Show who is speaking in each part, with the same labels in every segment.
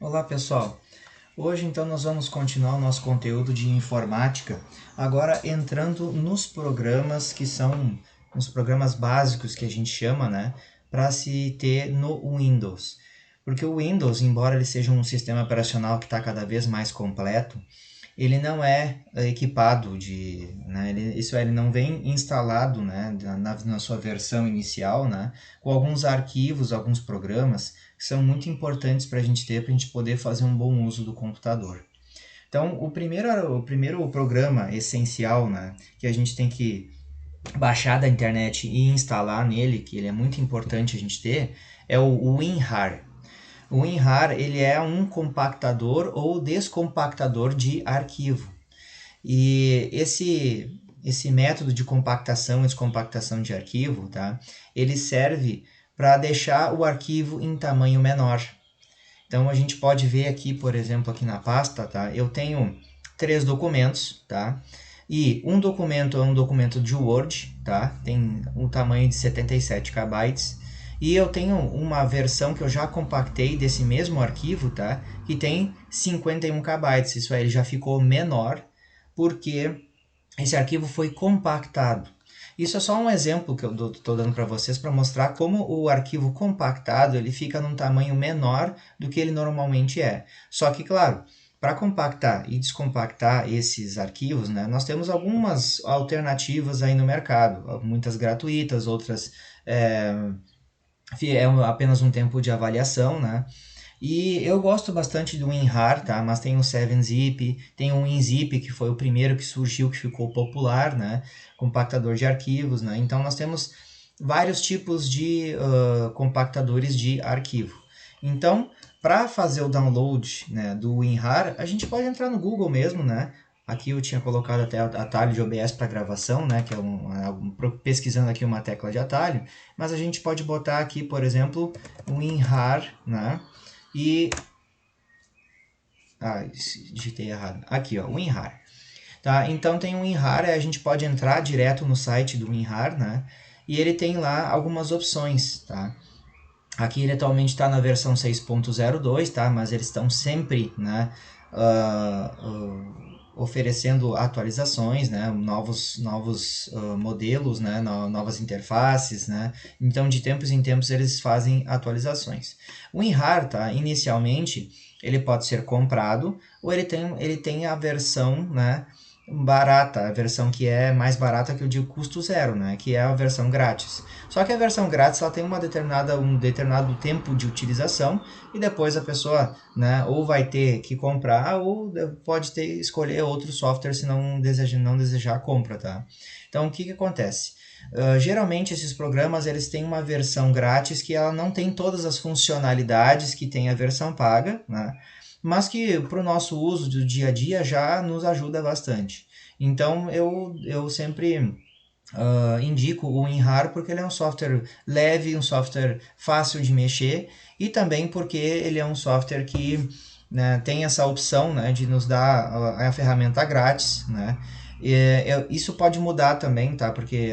Speaker 1: Olá pessoal, hoje então nós vamos continuar o nosso conteúdo de informática, agora entrando nos programas que são os programas básicos que a gente chama, né, para se ter no Windows. Porque o Windows, embora ele seja um sistema operacional que está cada vez mais completo, ele não é equipado de, né, ele não vem instalado, né, na sua versão inicial, né, com alguns arquivos, alguns programas que são muito importantes para a gente ter, para a gente poder fazer um bom uso do computador. Então, o primeiro programa essencial, né, que a gente tem que baixar da internet e instalar nele, que ele é muito importante a gente ter, é o WinRAR. O WinRAR ele é um compactador ou descompactador de arquivo. E esse método de compactação e descompactação de arquivo, tá? Ele serve para deixar o arquivo em tamanho menor. Então a gente pode ver aqui, por exemplo, aqui na pasta, tá? Eu tenho 3 documentos, tá? E um documento é um documento de Word, tá? Tem um tamanho de 77 KB. E eu tenho uma versão que eu já compactei desse mesmo arquivo, tá? Que tem 51 KB. Isso aí ele já ficou menor porque esse arquivo foi compactado. Isso é só um exemplo que eu estou dando para vocês para mostrar como o arquivo compactado ele fica num tamanho menor do que ele normalmente é. Só que, claro, para compactar e descompactar esses arquivos, né, nós temos algumas alternativas aí no mercado, muitas gratuitas, outras é apenas um tempo de avaliação, né? E eu gosto bastante do WinRAR, tá? Mas tem o 7-Zip, tem o WinZip, que foi o primeiro que surgiu, que ficou popular, né? Compactador de arquivos, né? Então nós temos vários tipos de compactadores de arquivo. Então, para fazer o download, né, do WinRAR, a gente pode entrar no Google mesmo, né? Aqui eu tinha colocado até atalho de OBS para gravação, né? Que é pesquisando aqui uma tecla de atalho. Mas a gente pode botar aqui, por exemplo, WinRAR, né? E digitei errado. Aqui, ó, WinRAR. Tá? Então tem o WinRAR, a gente pode entrar direto no site do WinRAR, né? E ele tem lá algumas opções, tá? Aqui ele atualmente está na versão 6.02, tá? Mas eles estão sempre, né, oferecendo atualizações, né, novos modelos, né, novas interfaces, né. Então de tempos em tempos eles fazem atualizações. O WinRAR, tá? Inicialmente ele pode ser comprado ou ele tem a versão, né, barata, a versão que é mais barata, que eu digo custo zero, né, que é a versão grátis. Só que a versão grátis ela tem um determinado tempo de utilização e depois a pessoa, né, ou vai ter que comprar ou pode escolher outro software se não desejar a compra, tá? Então o que acontece? Geralmente esses programas eles têm uma versão grátis que ela não tem todas as funcionalidades que tem a versão paga, né? Mas que para o nosso uso do dia a dia já nos ajuda bastante. Então eu sempre indico o WinRAR porque ele é um software leve, um software fácil de mexer e também porque ele é um software que, né, tem essa opção, né, de nos dar a ferramenta grátis, né? Isso pode mudar também, tá? Porque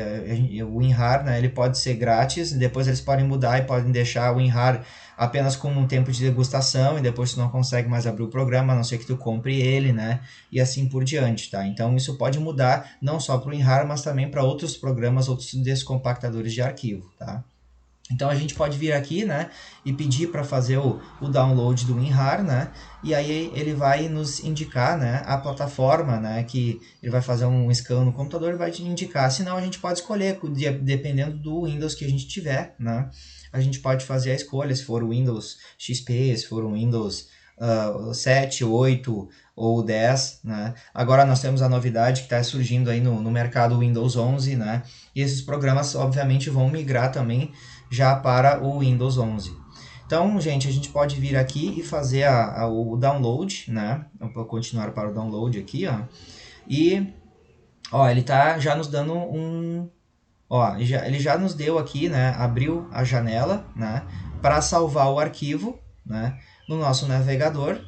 Speaker 1: o WinRAR, né, ele pode ser grátis, depois eles podem mudar e podem deixar o WinRAR apenas com um tempo de degustação e depois tu não consegue mais abrir o programa, a não ser que tu compre ele, né? E assim por diante, tá? Então isso pode mudar não só para o WinRAR, mas também para outros programas, outros descompactadores de arquivo, tá? Então a gente pode vir aqui, né, e pedir para fazer o download do WinRAR, né, e aí ele vai nos indicar, né, a plataforma, né, que ele vai fazer um scan no computador e vai te indicar. Senão a gente pode escolher, dependendo do Windows que a gente tiver, né, a gente pode fazer a escolha, se for o Windows XP, se for o Windows 7, 8 ou 10, né. Agora nós temos a novidade que está surgindo aí no mercado Windows 11, né, e esses programas obviamente vão migrar também já para o Windows 11. Então, gente, a gente pode vir aqui e fazer o download, né? Eu vou continuar para o download aqui, ó. E, ó, ele tá já nos dando ó, ele já nos deu aqui, né? Abriu a janela, né? Para salvar o arquivo, né? No nosso navegador.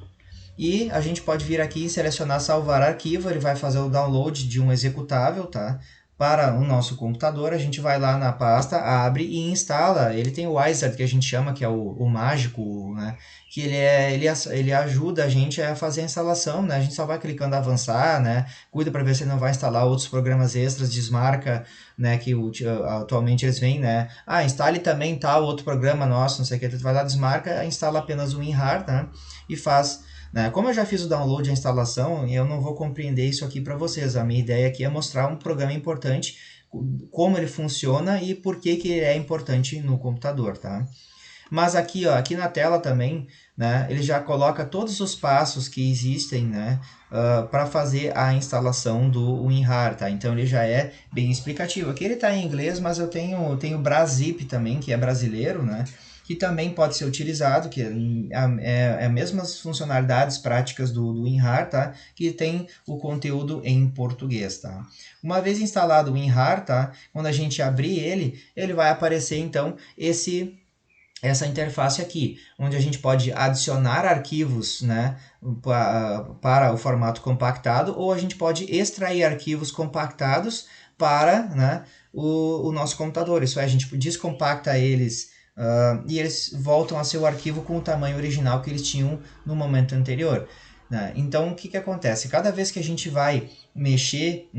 Speaker 1: E a gente pode vir aqui e selecionar salvar arquivo, ele vai fazer o download de um executável, tá? para o nosso computador, a gente vai lá na pasta, abre e instala. Ele tem o Wizard, que a gente chama, que é o mágico, né? Que ele ajuda a gente a fazer a instalação, né? A gente só vai clicando avançar, né? Cuida para ver se ele não vai instalar outros programas extras, desmarca, né? Que atualmente eles vêm, né? Ah, instale também tal outro programa nosso, não sei o que. Tu vai lá, desmarca, instala apenas o WinRAR, né? E faz, né? Como eu já fiz o download e a instalação, eu não vou compreender isso aqui para vocês. A minha ideia aqui é mostrar um programa importante, como ele funciona e por que que ele é importante no computador, tá? Mas aqui, ó, aqui na tela também, né, ele já coloca todos os passos que existem, né, para fazer a instalação do WinRAR, tá? Então ele já é bem explicativo. Aqui ele está em inglês, mas eu tenho o Brazip também, que é brasileiro, né? Que também pode ser utilizado, que é as mesmas funcionalidades práticas do WinRAR, tá? Que tem o conteúdo em português, tá? Uma vez instalado o WinRAR, tá? Quando a gente abrir ele vai aparecer então essa interface aqui, onde a gente pode adicionar arquivos, né, para o formato compactado, ou a gente pode extrair arquivos compactados para, né, o nosso computador. Isso é, a gente descompacta eles e eles voltam a ser o arquivo com o tamanho original que eles tinham no momento anterior. Né? Então, o que, que acontece? Cada vez que a gente vai mexer,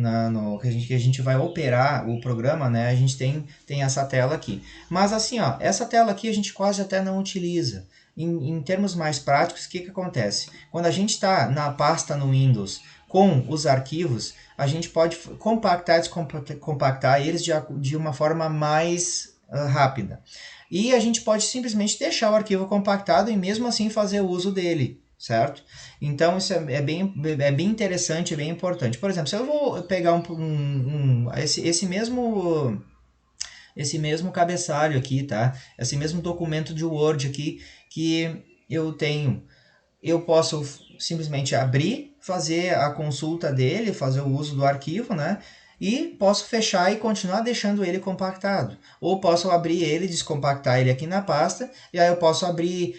Speaker 1: que a gente vai operar o programa, né, a gente tem essa tela aqui. Mas assim, ó, essa tela aqui a gente quase até não utiliza. Em termos mais práticos, o que, que acontece? Quando a gente está na pasta no Windows com os arquivos, a gente pode compactar e descompactar eles de uma forma mais rápida. E a gente pode simplesmente deixar o arquivo compactado e mesmo assim fazer uso dele, certo? Então isso é bem interessante, é bem importante. Por exemplo, se eu vou pegar esse mesmo cabeçalho aqui, tá? Esse mesmo documento de Word aqui que eu tenho, eu posso simplesmente abrir, fazer a consulta dele, fazer o uso do arquivo, né? E posso fechar e continuar deixando ele compactado. Ou posso abrir ele, descompactar ele aqui na pasta, e aí eu posso abrir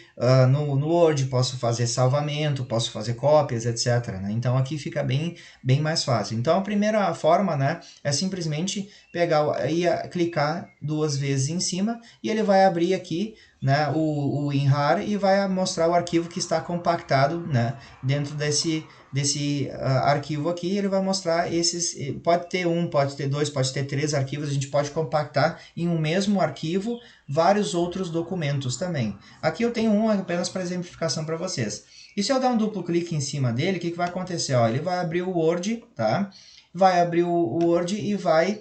Speaker 1: no Word, posso fazer salvamento, posso fazer cópias, etc. Né? Então aqui fica bem mais fácil. Então a primeira forma, né, é simplesmente pegar e clicar duas vezes em cima, e ele vai abrir aqui, né, o WinRAR e vai mostrar o arquivo que está compactado, né, dentro desse arquivo aqui. Ele vai mostrar esses, pode ter um, pode ter dois, pode ter três arquivos, a gente pode compactar em um mesmo arquivo vários outros documentos também. Aqui eu tenho um apenas para exemplificação para vocês. E se eu dar um duplo clique em cima dele, o que, que vai acontecer? Ó, ele vai abrir o Word, tá? Vai abrir o Word e vai,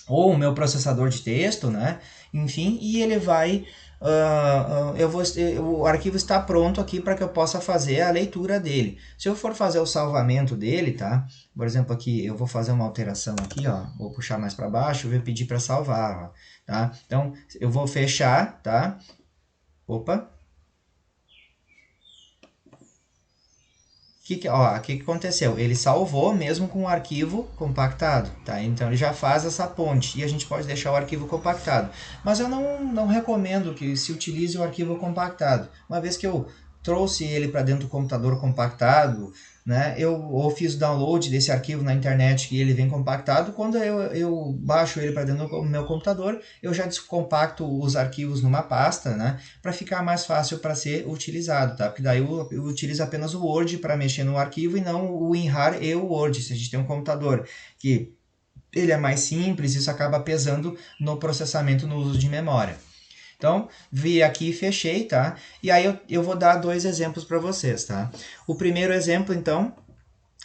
Speaker 1: ou o meu processador de texto, né? Enfim, e ele vai o arquivo está pronto aqui para que eu possa fazer a leitura dele. Se eu for fazer o salvamento dele, tá? Por exemplo, aqui eu vou fazer uma alteração aqui, ó. Vou puxar mais para baixo, vou pedir para salvar, ó, tá? Então eu vou fechar, tá? Opa. O que aconteceu? Ele salvou mesmo com o arquivo compactado, tá? Então ele já faz essa ponte e a gente pode deixar o arquivo compactado. Mas eu não recomendo que se utilize o arquivo compactado. Uma vez que eu trouxe ele para dentro do computador compactado, né? Eu fiz o download desse arquivo na internet e ele vem compactado. Quando eu baixo ele para dentro do meu computador, eu já descompacto os arquivos numa pasta, né? Para ficar mais fácil para ser utilizado, tá? Porque daí eu utilizo apenas o Word para mexer no arquivo e não o WinRAR e o Word. Se a gente tem um computador que ele é mais simples, isso acaba pesando no processamento, no uso de memória. Então, vi aqui e fechei, tá? E aí eu vou dar dois exemplos para vocês, tá? O primeiro exemplo, então,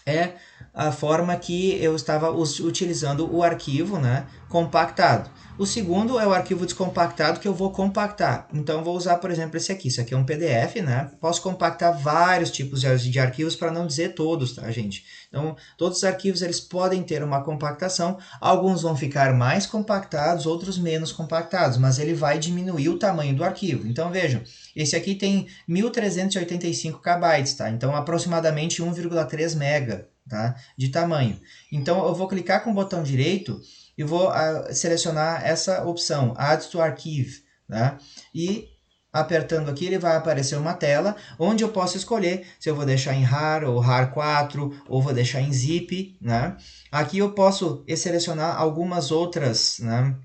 Speaker 1: é a forma que eu estava utilizando o arquivo, né, compactado. O segundo é o arquivo descompactado que eu vou compactar. Então, eu vou usar, por exemplo, esse aqui. Isso aqui é um PDF, né? Posso compactar vários tipos de arquivos, para não dizer todos, tá, gente? Então, todos os arquivos eles podem ter uma compactação. Alguns vão ficar mais compactados, outros menos compactados, mas ele vai diminuir o tamanho do arquivo. Então, vejam, esse aqui tem 1385 KB, tá? Então, aproximadamente 1,3 MB, tá? De tamanho. Então, eu vou clicar com o botão direito e vou selecionar essa opção, Add to Archive, né? E Apertando aqui, ele vai aparecer uma tela onde eu posso escolher se eu vou deixar em RAR ou RAR 4 ou vou deixar em zip, né? Aqui eu posso selecionar algumas outras, né?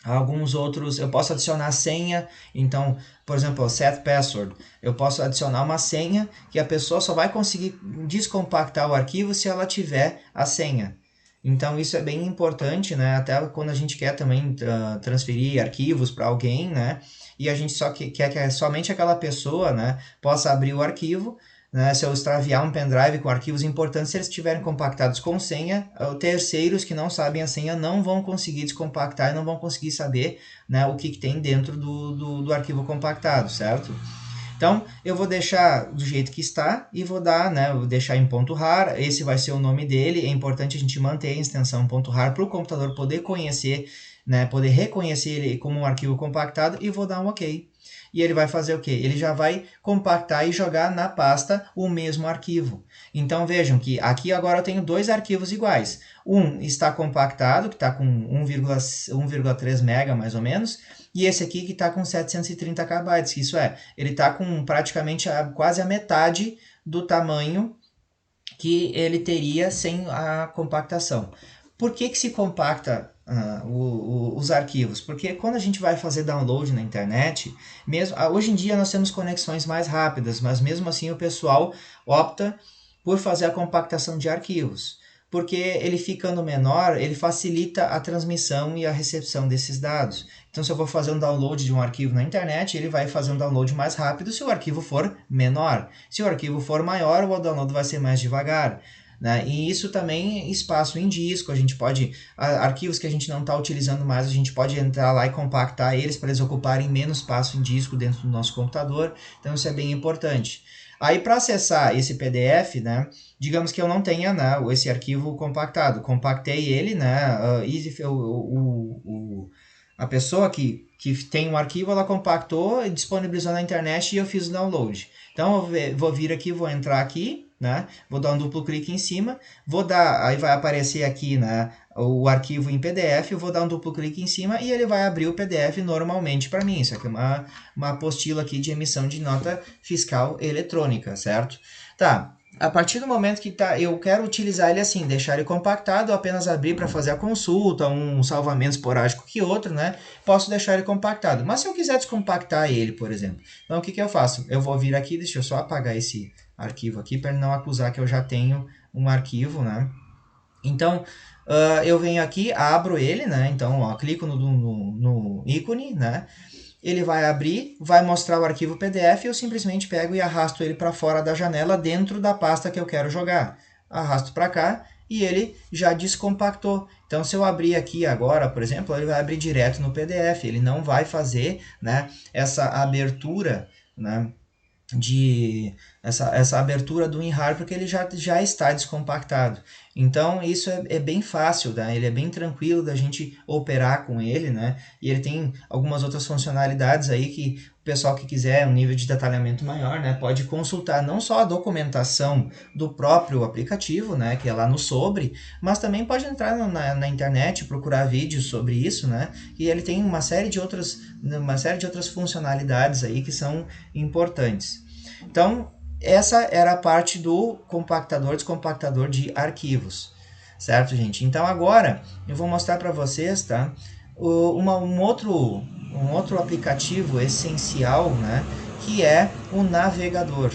Speaker 1: Alguns outros, eu posso adicionar senha, então, por exemplo, set password, eu posso adicionar uma senha que a pessoa só vai conseguir descompactar o arquivo se ela tiver a senha. Então isso é bem importante, né? Até quando a gente quer também transferir arquivos para alguém, né? E a gente só quer que somente aquela pessoa, né, possa abrir o arquivo, né? Se eu extraviar um pendrive com arquivos importantes, se eles estiverem compactados com senha, terceiros que não sabem a senha não vão conseguir descompactar e não vão conseguir saber, né, o que tem dentro do arquivo compactado, certo? Então, eu vou deixar do jeito que está e vou dar, né, vou deixar em ponto .rar, esse vai ser o nome dele, é importante a gente manter a extensão ponto .rar para o computador poder conhecer, né, poder reconhecer ele como um arquivo compactado e vou dar um OK. E ele vai fazer o quê? Ele já vai compactar e jogar na pasta o mesmo arquivo. Então vejam que aqui agora eu tenho dois arquivos iguais. Um está compactado, que está com 1,3 MB mais ou menos, e esse aqui que está com 730 KB, isso é, ele está com praticamente quase a metade do tamanho que ele teria sem a compactação. Por que se compacta os arquivos? Porque quando a gente vai fazer download na internet, mesmo hoje em dia nós temos conexões mais rápidas, mas mesmo assim o pessoal opta por fazer a compactação de arquivos. Porque ele ficando menor, ele facilita a transmissão e a recepção desses dados. Então, se eu vou fazer um download de um arquivo na internet, ele vai fazer um download mais rápido se o arquivo for menor. Se o arquivo for maior, o download vai ser mais devagar. Né? E isso também espaço em disco, a gente pode, arquivos que a gente não está utilizando mais, a gente pode entrar lá e compactar eles para eles ocuparem menos espaço em disco dentro do nosso computador, então isso é bem importante. Aí para acessar esse PDF, né, digamos que eu não tenha, né, esse arquivo compactado, compactei ele, né, a pessoa que tem um arquivo, ela compactou e disponibilizou na internet e eu fiz o download. Então eu vou vir aqui, vou entrar aqui, né? Vou dar um duplo clique em cima, vou dar, aí vai aparecer aqui, né, o arquivo em PDF, eu vou dar um duplo clique em cima e ele vai abrir o PDF normalmente para mim. Isso aqui é uma apostila aqui de emissão de nota fiscal eletrônica, certo? Tá. A partir do momento que eu quero utilizar ele assim, deixar ele compactado, apenas abrir para fazer a consulta, um salvamento esporádico que outro, né? Posso deixar ele compactado. Mas se eu quiser descompactar ele, por exemplo, então o que eu faço? Eu vou vir aqui, deixa eu só apagar esse arquivo aqui para não acusar que eu já tenho um arquivo, né? Então, eu venho aqui, abro ele, né? Então, ó, clico no ícone, né? Ele vai abrir, vai mostrar o arquivo PDF e eu simplesmente pego e arrasto ele para fora da janela dentro da pasta que eu quero jogar. Arrasto para cá e ele já descompactou. Então, se eu abrir aqui agora, por exemplo, ele vai abrir direto no PDF. Ele não vai fazer, né, essa abertura, né, essa abertura do WinRAR porque ele já está descompactado. Então isso é bem fácil, né? Ele é bem tranquilo da gente operar com ele, né? E ele tem algumas outras funcionalidades aí que o pessoal que quiser um nível de detalhamento maior, né, pode consultar não só a documentação do próprio aplicativo, né, que é lá no Sobre, mas também pode entrar na internet, procurar vídeos sobre isso, né? E ele tem uma série de outras funcionalidades aí que são importantes. Então, essa era a parte do compactador, descompactador de arquivos, certo, gente? Então, agora eu vou mostrar para vocês, tá? Um outro aplicativo essencial, né? Que é o navegador.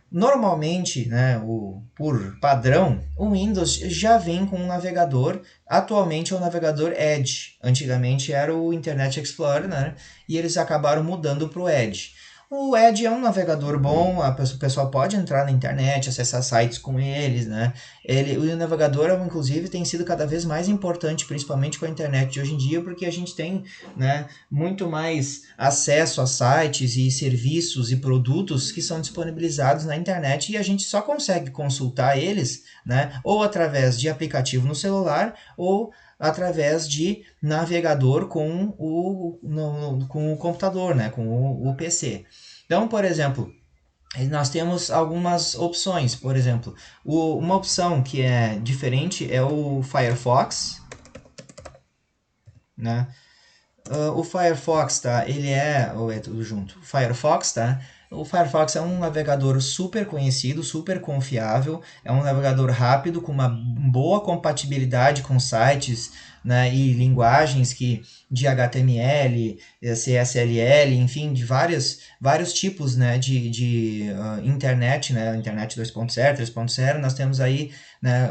Speaker 1: Normalmente, né, por padrão, o Windows já vem com um navegador. Atualmente é o navegador Edge. Antigamente era o Internet Explorer, né? E eles acabaram mudando para o Edge. O Edge é um navegador bom, o pessoal pode entrar na internet, acessar sites com eles, né? O navegador, inclusive, tem sido cada vez mais importante, principalmente com a internet de hoje em dia, porque a gente tem, né, muito mais acesso a sites e serviços e produtos que são disponibilizados na internet e a gente só consegue consultar eles, né, ou através de aplicativo no celular ou através de navegador com com o computador, né, com o PC. Então, por exemplo, nós temos algumas opções. Por exemplo, uma opção que é diferente é o Firefox, né? O Firefox, tá? Ele é, ou é tudo junto? O Firefox, tá? O Firefox é um navegador super conhecido, super confiável, é um navegador rápido, com uma boa compatibilidade com sites, né, e linguagens de HTML, CSLL, enfim, de vários tipos, né, de internet, né, internet 2.0, 3.0, nós temos aí, né,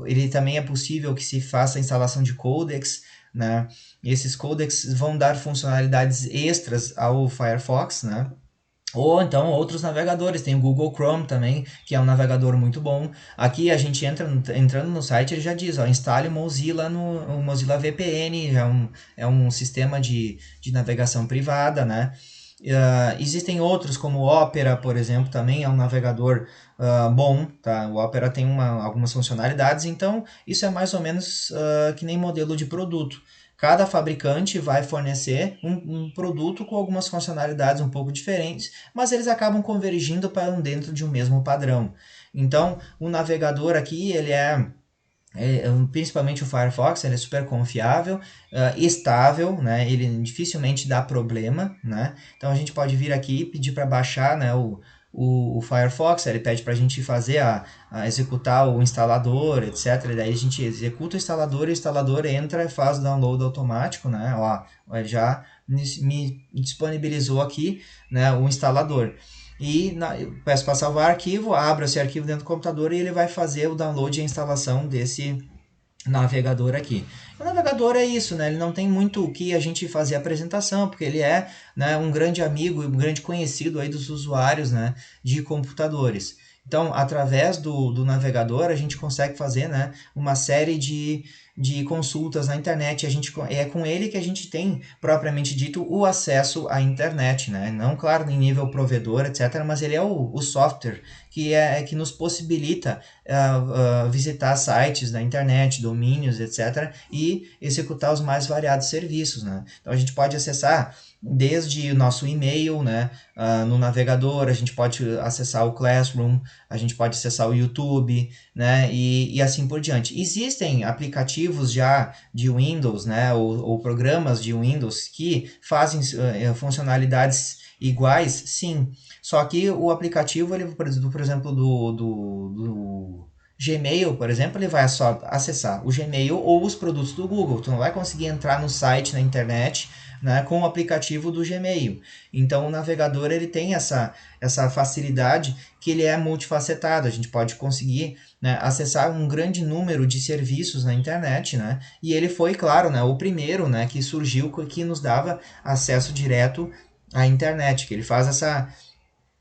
Speaker 1: ele também é possível que se faça a instalação de codecs, né, e esses codecs vão dar funcionalidades extras ao Firefox, né? Ou então outros navegadores, tem o Google Chrome também, que é um navegador muito bom. Aqui a gente entrando no site, ele já diz, ó, instale o Mozilla o Mozilla VPN, é um sistema de navegação privada, né? Existem outros, como o Opera, por exemplo, também é um navegador bom, tá? O Opera tem algumas funcionalidades, então isso é mais ou menos que nem modelo de produto. Cada fabricante vai fornecer um produto com algumas funcionalidades um pouco diferentes, mas eles acabam convergindo para dentro de um mesmo padrão. Então, o navegador aqui, ele principalmente o Firefox, ele é super confiável, estável, né? Ele dificilmente dá problema, né? Então a gente pode vir aqui e pedir para baixar, né, o Firefox, ele pede para a gente fazer a executar o instalador, etc. E daí a gente executa o instalador entra e faz o download automático, né? Ó, ele já me disponibilizou aqui, né, o instalador. Eu peço para salvar arquivo, abro esse arquivo dentro do computador e ele vai fazer o download e a instalação desse navegador aqui. O navegador é isso, né? Ele não tem muito o que a gente fazer a apresentação, porque ele é, né, um grande amigo e um grande conhecido aí dos usuários, né, de computadores. Então, através do navegador, a gente consegue fazer, né, uma série de consultas na internet. É com ele que a gente tem, propriamente dito, o acesso à internet, né? Não, claro, em nível provedor, etc., mas ele é o software que nos possibilita visitar sites da internet, domínios, etc., e executar os mais variados serviços, né? Então, a gente pode acessar desde o nosso e-mail, né, no navegador, a gente pode acessar o Classroom, a gente pode acessar o YouTube, né, e assim por diante. Existem aplicativos já de Windows, né, ou programas de Windows que fazem funcionalidades iguais, sim. Só que o aplicativo, ele, por exemplo, do Gmail, por exemplo, ele vai só acessar o Gmail ou os produtos do Google. Tu não vai conseguir entrar no site na internet, né, com o aplicativo do Gmail. Então o navegador ele tem essa facilidade que ele é multifacetado. A gente pode conseguir, né, acessar um grande número de serviços na internet, né? E ele foi, claro, né, o primeiro, né, que surgiu que nos dava acesso direto à internet, que ele faz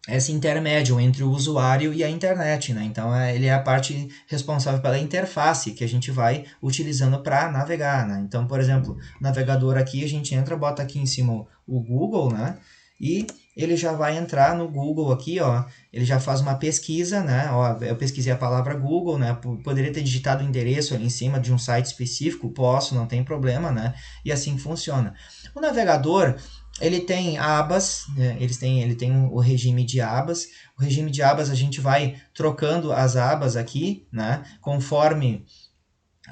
Speaker 1: esse intermédio entre o usuário e a internet, né? Então ele é a parte responsável pela interface que a gente vai utilizando para navegar, né? Então, por exemplo, o navegador aqui a gente entra, bota aqui em cima o Google, né? E ele já vai entrar no Google aqui, ó. Ele já faz uma pesquisa, né? Ó, eu pesquisei a palavra Google, né? Poderia ter digitado o endereço ali em cima de um site específico, posso, não tem problema, né? E assim funciona. O navegador ele tem abas, né? Ele tem o regime de abas. O regime de abas a gente vai trocando as abas aqui, né? Conforme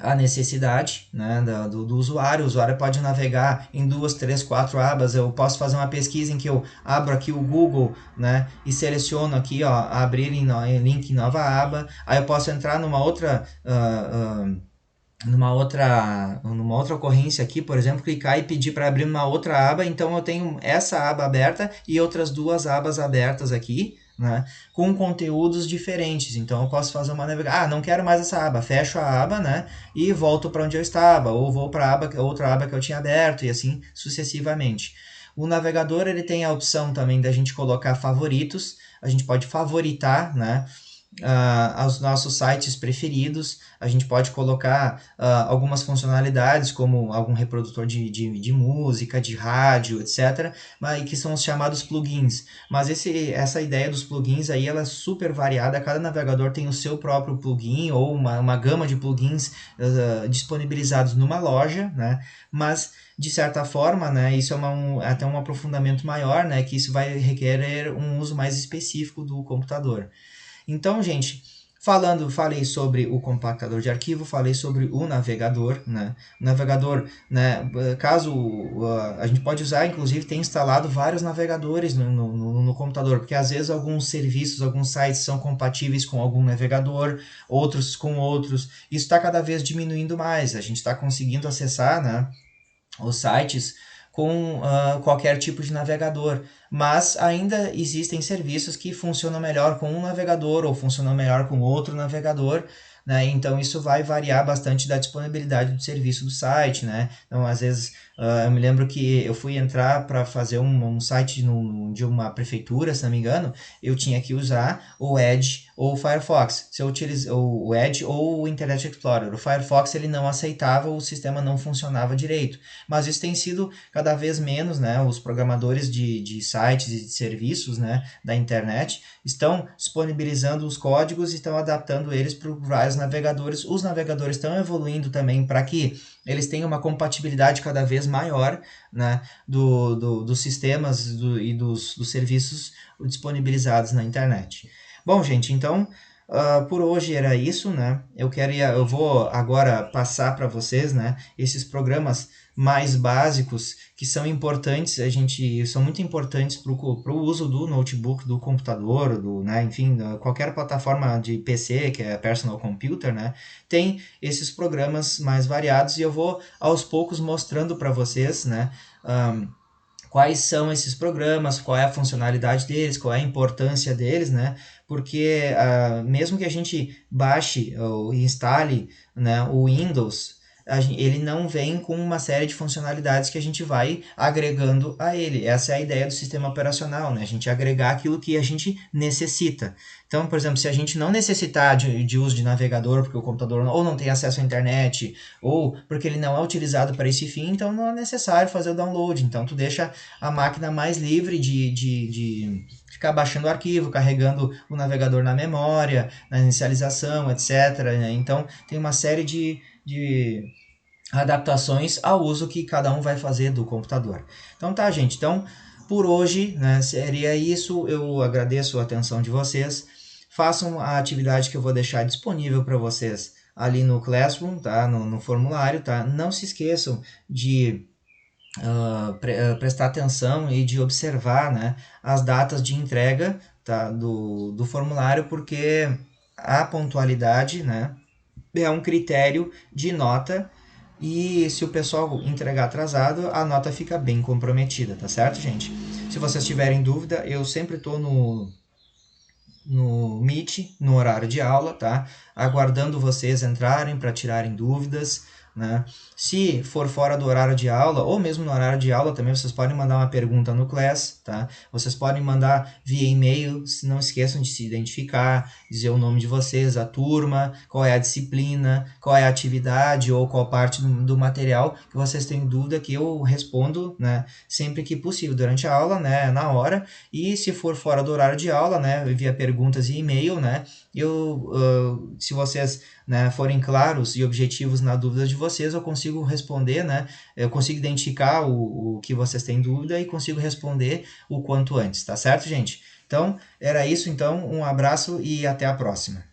Speaker 1: a necessidade, né, do usuário. O usuário pode navegar em duas, três, quatro abas. Eu posso fazer uma pesquisa em que eu abro aqui o Google, né, e seleciono aqui, ó, abrir em link em nova aba. Aí eu posso entrar numa outra ocorrência aqui, por exemplo, clicar e pedir para abrir uma outra aba, então eu tenho essa aba aberta e outras duas abas abertas aqui, né, com conteúdos diferentes. Então eu posso fazer uma navegação, não quero mais essa aba, fecho a aba, né, e volto para onde eu estava, ou vou para outra aba que eu tinha aberto e assim sucessivamente. O navegador ele tem a opção também da gente colocar favoritos, a gente pode favoritar, né, aos nossos sites preferidos. A gente pode colocar algumas funcionalidades, como algum reprodutor de música, de rádio, etc., mas, que são os chamados plugins. Mas essa ideia dos plugins aí, ela é super variada, cada navegador tem o seu próprio plugin, ou uma gama de plugins disponibilizados numa loja, né? Mas de certa forma, né, isso é até um aprofundamento maior, né, que isso vai requerer um uso mais específico do computador. Então, gente, Falei sobre o compactador de arquivo, falei sobre o navegador, né? O navegador, né? Caso a gente pode usar, inclusive, tem instalado vários navegadores no computador, porque às vezes alguns serviços, alguns sites são compatíveis com algum navegador, outros com outros. Isso está cada vez diminuindo mais. A gente está conseguindo acessar, né, os sites com qualquer tipo de navegador, mas ainda existem serviços que funcionam melhor com um navegador ou funcionam melhor com outro navegador, né? Então isso vai variar bastante da disponibilidade do serviço do site, né? Então às vezes eu me lembro que eu fui entrar para fazer um site de uma prefeitura, se não me engano, eu tinha que usar o Edge ou o Firefox. Se eu utilizo o Edge ou o Internet Explorer, o Firefox ele não aceitava, o sistema não funcionava direito. Mas isso tem sido cada vez menos, né? Os programadores de sites e de serviços, né, da internet estão disponibilizando os códigos e estão adaptando eles para vários navegadores. Os navegadores estão evoluindo também para que eles tenham uma compatibilidade cada vez maior, né, dos sistemas e dos serviços disponibilizados na internet. Bom, gente, então por hoje era isso, né? Eu vou agora passar para vocês, né, esses programas mais básicos que são importantes, são muito importantes para o uso do notebook, do computador, né, enfim, qualquer plataforma de PC, que é personal computer, né, tem esses programas mais variados e eu vou aos poucos mostrando para vocês, né, quais são esses programas, qual é a funcionalidade deles, qual é a importância deles, né? Porque mesmo que a gente baixe ou instale, né, o Windows, ele não vem com uma série de funcionalidades que a gente vai agregando a ele. Essa é a ideia do sistema operacional, né? A gente agregar aquilo que a gente necessita. Então, por exemplo, se a gente não necessitar de uso de navegador, porque o computador ou não tem acesso à internet, ou porque ele não é utilizado para esse fim, então não é necessário fazer o download. Então, tu deixa a máquina mais livre de ficar baixando o arquivo, carregando o navegador na memória, na inicialização, etc. Né? Então, tem uma série de adaptações ao uso que cada um vai fazer do computador. Então tá, gente. Então, por hoje, né, seria isso. Eu agradeço a atenção de vocês. Façam a atividade que eu vou deixar disponível para vocês ali no Classroom, tá? No formulário, tá? Não se esqueçam de prestar atenção e de observar, né, as datas de entrega, tá, do formulário, porque a pontualidade, né, é um critério de nota e se o pessoal entregar atrasado, a nota fica bem comprometida, tá certo, gente? Se vocês tiverem dúvida, eu sempre estou no Meet, no horário de aula, tá? Aguardando vocês entrarem para tirarem dúvidas, né? Se for fora do horário de aula, ou mesmo no horário de aula também, vocês podem mandar uma pergunta no Class, tá? Vocês podem mandar via e-mail, não esqueçam de se identificar, dizer o nome de vocês, a turma, qual é a disciplina, qual é a atividade ou qual parte do material que vocês têm dúvida, que eu respondo, né, sempre que possível, durante a aula, né, na hora, e se for fora do horário de aula, né, via perguntas e e-mail, né, se vocês, né, forem claros e objetivos na dúvida de vocês, eu consigo responder, né, eu consigo identificar o que vocês têm dúvida e consigo responder o quanto antes, tá certo, gente? Então, era isso, então, um abraço e até a próxima.